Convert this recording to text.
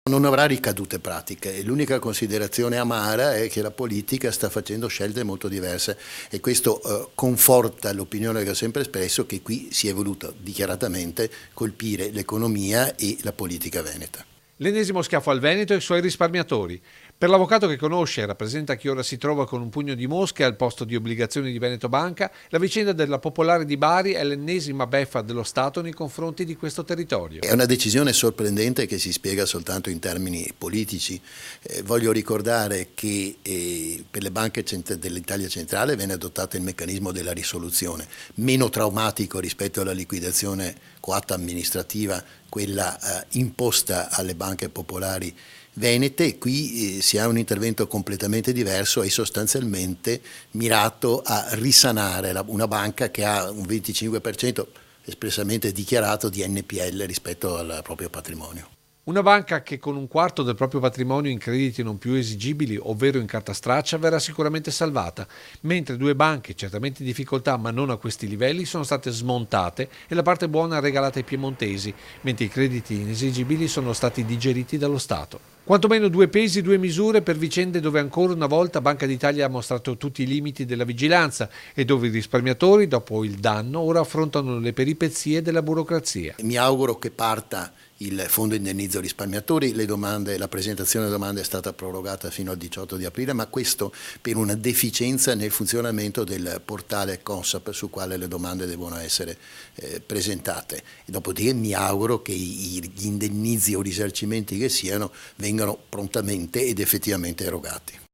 Non avrà ricadute pratiche e l'unica considerazione amara è che la politica sta facendo scelte molto diverse e questo conforta l'opinione che ho sempre espresso, che qui si è voluto dichiaratamente colpire l'economia e la politica veneta. L'ennesimo schiaffo al Veneto e ai suoi risparmiatori. Per l'avvocato che conosce e rappresenta chi ora si trova con un pugno di mosche al posto di obbligazioni di Veneto Banca, la vicenda della Popolare di Bari è l'ennesima beffa dello Stato nei confronti di questo territorio. È una decisione sorprendente che si spiega soltanto in termini politici. Voglio ricordare che per le banche dell'Italia centrale venne adottato il meccanismo della risoluzione, meno traumatico rispetto alla liquidazione coatta amministrativa, quella imposta alle banche popolari venete. Qui si ha un intervento completamente diverso e sostanzialmente mirato a risanare una banca che ha un 25% espressamente dichiarato di NPL rispetto al proprio patrimonio. Una banca che con un quarto del proprio patrimonio in crediti non più esigibili, ovvero in carta straccia, verrà sicuramente salvata, mentre due banche, certamente in difficoltà ma non a questi livelli, sono state smontate e la parte buona regalata ai piemontesi, mentre i crediti inesigibili sono stati digeriti dallo Stato. Quantomeno due pesi, due misure per vicende dove ancora una volta Banca d'Italia ha mostrato tutti i limiti della vigilanza e dove i risparmiatori, dopo il danno, ora affrontano le peripezie della burocrazia. Mi auguro che parta il fondo indennizzo risparmiatori, la presentazione delle domande è stata prorogata fino al 18 di aprile, ma questo per una deficienza nel funzionamento del portale Consap su quale le domande devono essere presentate. E dopodiché mi auguro che gli indennizzi o risarcimenti che siano vengano prontamente ed effettivamente erogati.